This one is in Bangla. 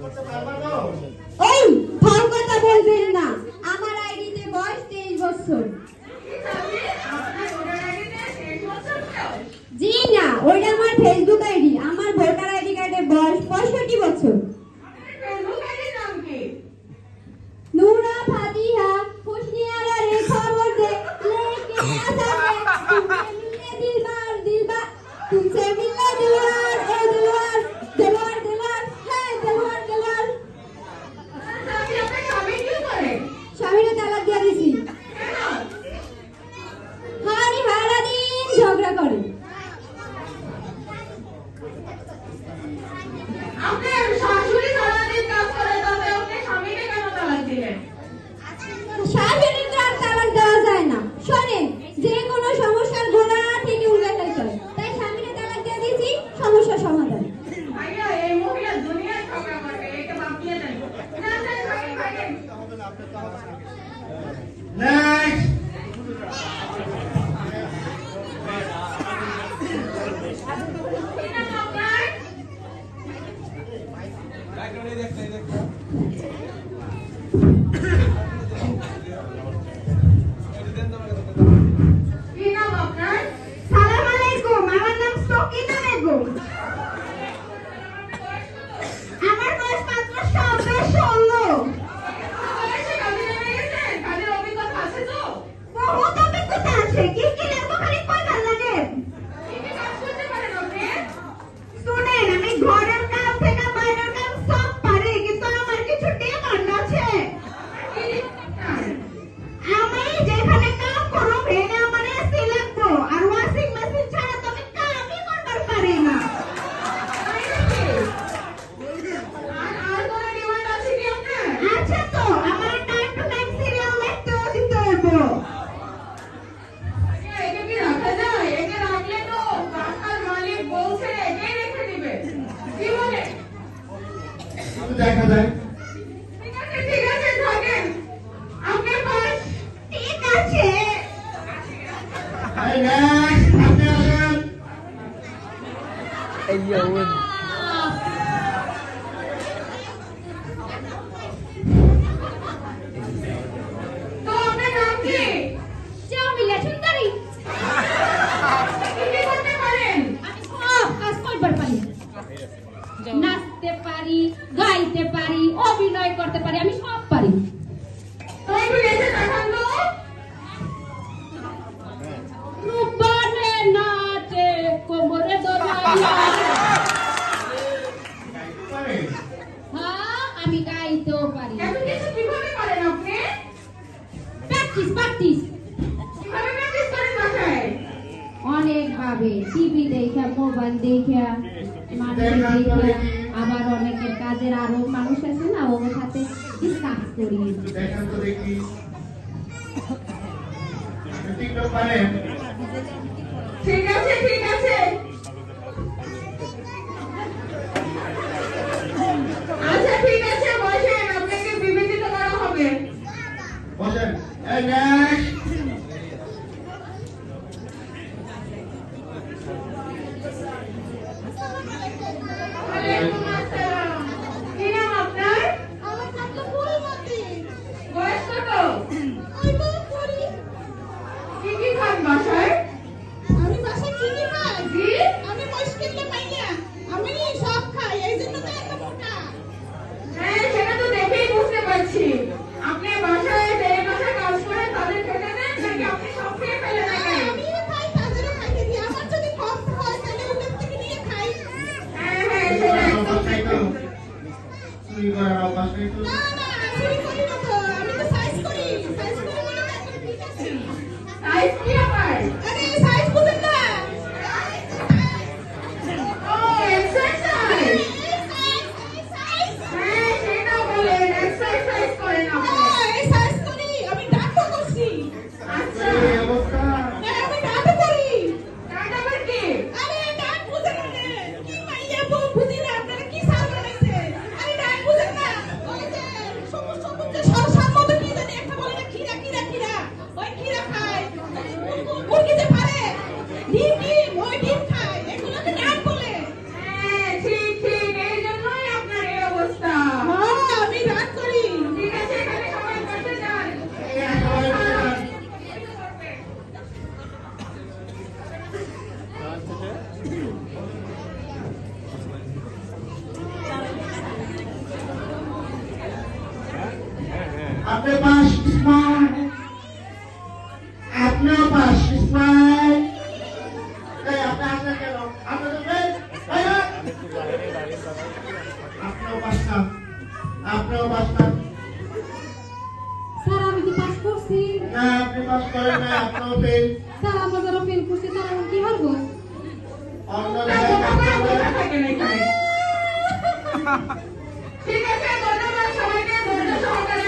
এই ফল কথা বলবেন না, আমার আইডিতে বয়স 23 বছর। জি না, ওইটা আমার ফেসবুক আইডি। আমার ভোটার আইডি কার্ডে বয়স 65 বছর। नूरा फातिहा खुशनियारा रे खबर दे लेके आजा तुमसे मिलने दिलवार ए दिलवार दिलवार दिलवार है दिलवार दिलवार আপনি আপনার স্বামী কি করে? স্বামীকে তালাক দিয়ে দিছি। হানি হারা দিন ঝগড়া করে। আপনার শাশুড়ি সারাদিন কাজ করে, তবে আপনি স্বামীকে কেন তালাক দিলেন? শাশুড়িকে আর তালাক দেওয়া যায় না। শোনেন, যে কোনো সমস্যার গোড়া থেকে উঠে যাইতে হয়, তাই স্বামীকে তালাক দিয়ে দিয়েছি, সমস্যা সমাধান। আইয়া এই মহিলা দুনিয়ায় ঝগড়া করবে, একে বাদ দিয়ে দেন। না না ভাই ভাই নেক্সট কি নাম আপনার? সালাম আলাইকুম, আমার নাম সকিনা বেগম। আমার বয়স মাত্র 16। বয়সে কাজে নেমে গেছেন? কাজের অভিজ্ঞতা আছে তো? বহুত অভিজ্ঞতা আছে, কি কি লাগবে খালি কয়বার লাগে। কি কি কাজ করতে পারেন আপনি? শুনেন, আমি ঘরের কাজ থেকে বাইরের কাজ সব পারি, কিন্তু আমার কিছু ডিমান্ড আছে। কি আপনার? আমি যেখানে কাজ করব এখানে আমার এসি লাগবে, আর ওয়াশিং মেশিন ছাড়া তো আমি কাজই করতে পারি না। তাই নাকি? আর কোনো ডিমান্ড আছে কি আপনার? আচ্ছা, তো আমার টাইম টু টাইম সিরিয়াল দেখতেও দিতে হবে। আইয়া একে কি রাখা যায়? একে রাখলে তো বাসার মালিক বলছে একেই রেখে দিবে। কি বলে? দেখা যায়। ঠিক আছে থাকেন। আপনার বয়স? ঠিক আছে। এই নেক্সট আপনি আসেন। তো আপনার নাম কি? জামিলা সুন্দরী। কি কি করতে পারেন? আমি সব কাজ করবার পারি, নাচতে পারি, গাইতে পারি, অভিনয় করতে পারি, আমি সব পারি। তো একটু নেচে দেখান তো। রূপবানে নাচে কোমরে দোলাইয়া। হ্যাঁ, আমি গাইতেও পারি। এত কিছু কিভাবে করেন আপনি? প্র্যাকটিস প্র্যাকটিস কিভাবে প্র্যাকটিস করেন বাসায়? অনেক ভাবে, টিভি দেখা, মোবাইল দেখা, মানুষ দেখা, আবার অনেকের কাজের আরো মানুষ আছে না, ওর সাথে ডিসকাস করি। দেখেন তো দেখি টিকটক পারেন? ঠিক আছে ঠিক আছে। আচ্ছা ঠিক আছে, বসেন, আপনাকে বিবেচিত করা হবে। বসেন। এই নেক্সট ওয়ালাইকুম আসসালাম। কি নাম আপনার? আমার নাম তো ফুলমতি। বয়স কত? ওই তো করি। কি কি খান বাসায়? আমি বাসায় কি কি খাই? জি? আমি মুশকিল পাই না, আমি সব খাই, এই জন্য তো এত মোটা। হ্যাঁ সেটা তো দেখেই বুঝতে পারছি। আপনি বাসায় যে বাসায় কাজ করেন তাদের খেতে দেন নাকি আপনি সব খেয়ে ফেলেন একাই? আমিও খাই, তাদেরও খাইতে দিই। আমার যদি কম হয় তাহলে ওদের থেকে নিয়ে খাই। হ্যাঁ হ্যাঁ সেটা একদম ঠিক। চুরি করার অভ্যাস নেই তো? না না, চুরি করি না তো, আমি তো সাইজ করি। সাইজ করি মানে তো একদম ঠিক আছে। সাইজ কি আবার? আরে সাইজ বুঝেন না? ও এক্সারসাইজ। হ্যাঁ সেটা বলেন, এক্সারসাইজ করেন আপনি। এই সাইজ করি, আমি ডাক্তার করছি। আচ্ছা এই অবস্থা। হ্যাঁ, আমি ডাক্তার করি। তাহলে আবার কি? আরে ডাক বুঝেন না? কি মাইয়া বউ বুঝি না, আপনারা কি সাল বানাইছে? আরে ডাক বুঝেন না? ওই যে আপনি পাস স্মার্ট, আপনিও পাস স্মার্ট। এই আপনি আসলেন কেন? আপনি তো ফেল। আপনিও পাস না, আপনিও পাস না। স্যার আমি কি পাস করছি? না আপনি পাস করেন না, আপনিও ফেল। স্যার আমরা যারা ফেল করছি তারা এখন কি করবো? অন্য তা জায়গায় বোকা কাজ করে করবেন। বসে থাকেন এখানে। ঠিক আছে, ধন্যবাদ সবাইকে, ধৈর্য সহকারে